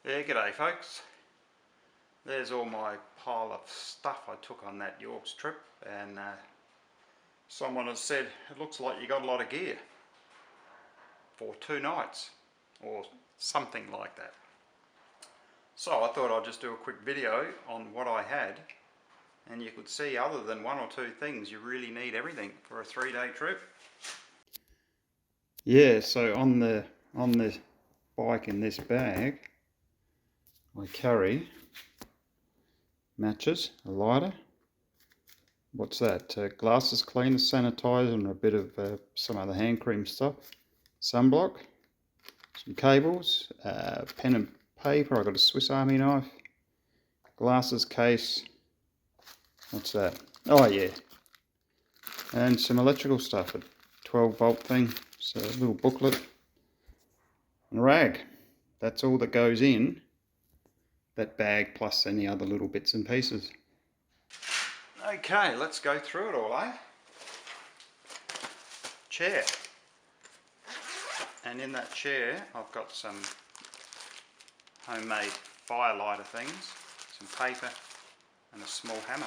Yeah, g'day folks. There's all my pile of stuff I took on that Yorks trip, and someone has said it looks like you got a lot of gear for 2 nights or something like that. So I thought I'd just do a quick video on what I had, and you could see other than 1 or 2 things you really need everything for a 3-day trip. Yeah, so on the bike in this bag I carry matches, a lighter, what's that, glasses cleaner, sanitizer, and a bit of some other hand cream stuff, sunblock, some cables, pen and paper. I've got a Swiss Army knife, glasses case, what's that, oh yeah, and some electrical stuff, a 12-volt thing, so a little booklet, and a rag. That's all that goes in that bag, plus any other little bits and pieces. Okay, let's go through it all, eh? Chair. And in that chair I've got some homemade fire lighter things, some paper and a small hammer.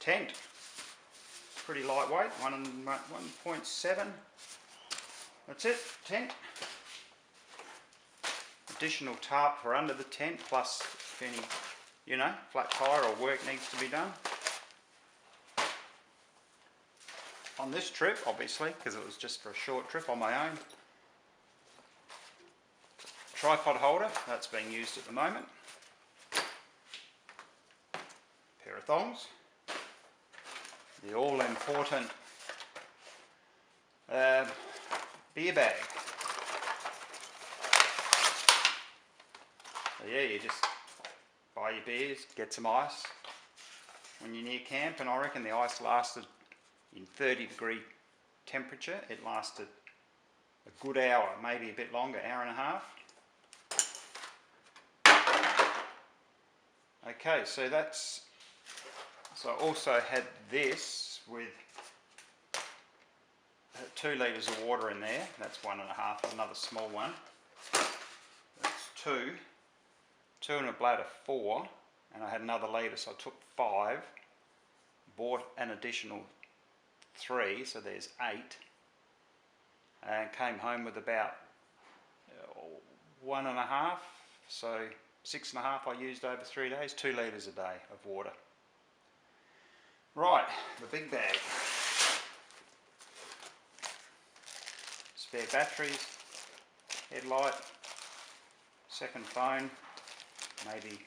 Tent. Pretty lightweight, 1.7. That's it, tent. Additional tarp for under the tent, plus if any, flat tire or work needs to be done. On this trip, obviously, because it was just for a short trip on my own. Tripod holder, that's being used at the moment. Pair of thongs. The all-important beer bag. So yeah, you just buy your beers, get some ice when you're near camp, and I reckon the ice lasted in 30-degree temperature. It lasted a good hour, maybe a bit longer, hour and a half. Okay, so I also had this with 2 litres of water in there. That's 1.5, another small one. That's 2 in a bladder 4, and I had another litre, so I took 5, bought an additional 3, so there's 8, and came home with about 1.5, so 6.5 I used over 3 days, 2 litres a day of water. Right, the big bag. Spare batteries, headlight, second phone, maybe,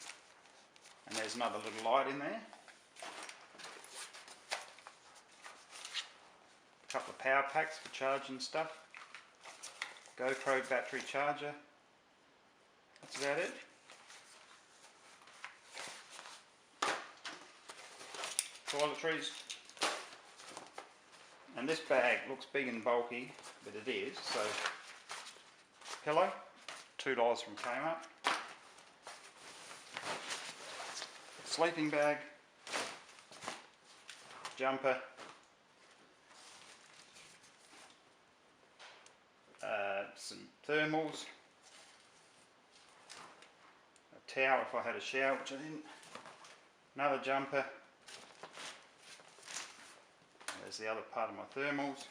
and there's another little light in there. A couple of power packs for charging stuff. GoPro battery charger. That's about it. Toiletries. And this bag looks big and bulky, but it is. So, pillow, $2 from Kmart. Sleeping bag, jumper, some thermals, a towel if I had a shower, which I didn't, another jumper. There's the other part of my thermals.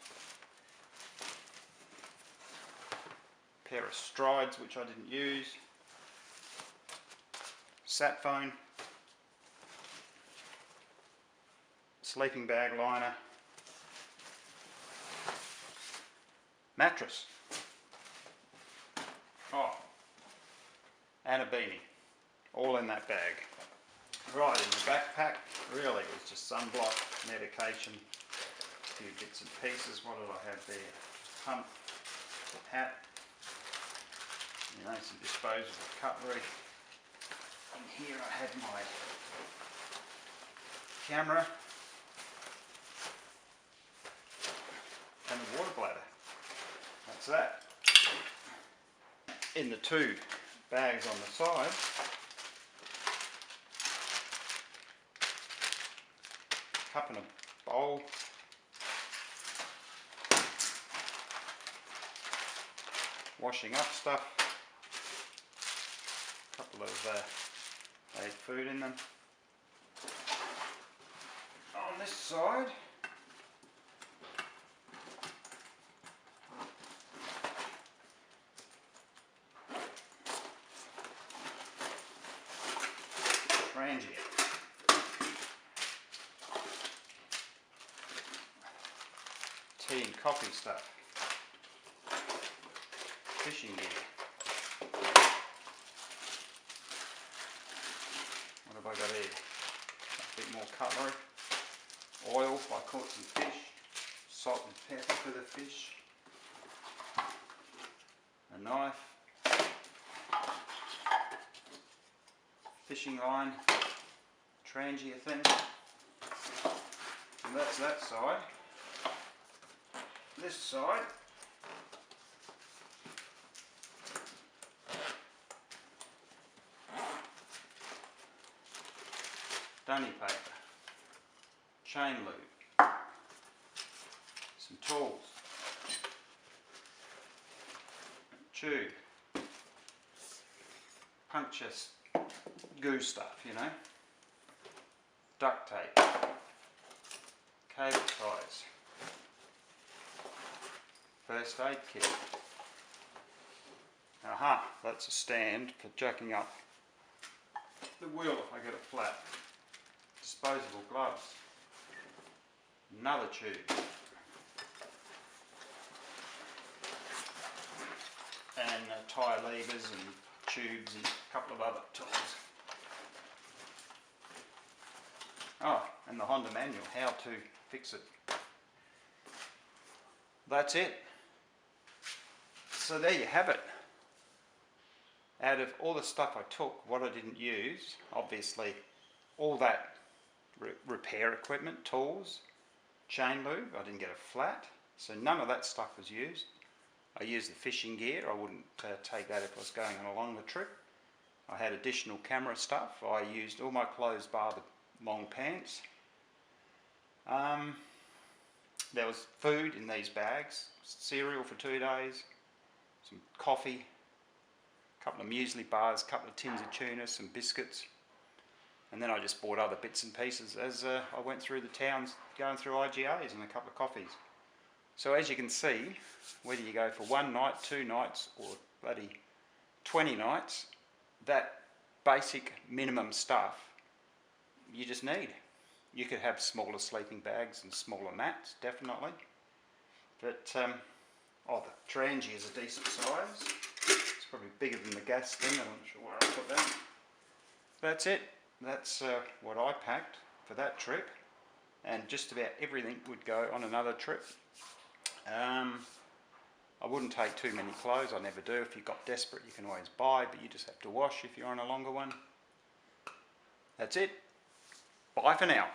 Pair of strides which I didn't use. Sat phone. Sleeping bag liner. Mattress. Oh, and a beanie. All in that bag. Right, in the backpack, really it was just sunblock, medication, a few bits and pieces. What did I have there? Pump, hat, some disposable cutlery. And here I had my camera and the water bladder. That's that. In the 2 bags on the side, cup and a bowl, washing up stuff. A couple of they had food in them. On this side, Trangia. Tea and coffee stuff. Fishing gear. What have I got here? A bit more cutlery. Oil if I caught some fish. Salt and pepper for the fish. A knife. Fishing line. Trangia thing. And that's that side. This side. Dunny paper, chain lube, some tools, tube, puncture glue stuff, you know, duct tape, cable ties, first aid kit. Aha, that's a stand for jacking up the wheel if I get it flat. Disposable gloves, another tube, and tyre levers and tubes and a couple of other tools. Oh, and the Honda manual, how to fix it. That's it. So there you have it. Out of all the stuff I took, what I didn't use, obviously all that repair equipment, tools, chain lube, I didn't get a flat, so none of that stuff was used. I used the fishing gear, I wouldn't take that if I was going on a longer trip. I had additional camera stuff, I used all my clothes bar the long pants. There was food in these bags, cereal for 2 days, some coffee, a couple of muesli bars, a couple of tins of tuna, some biscuits. And then I just bought other bits and pieces as I went through the towns, going through IGAs and a couple of coffees. So as you can see, whether you go for 1 night, 2 nights, or bloody 20 nights, that basic minimum stuff you just need. You could have smaller sleeping bags and smaller mats, definitely. But, oh, the Trangia is a decent size. It's probably bigger than the gas thing, I'm not sure where I put that. That's it. That's what I packed for that trip, and just about everything would go on another trip. I wouldn't take too many clothes, I never do. If you got desperate you can always buy, but you just have to wash if you're on a longer one. That's it. Bye for now.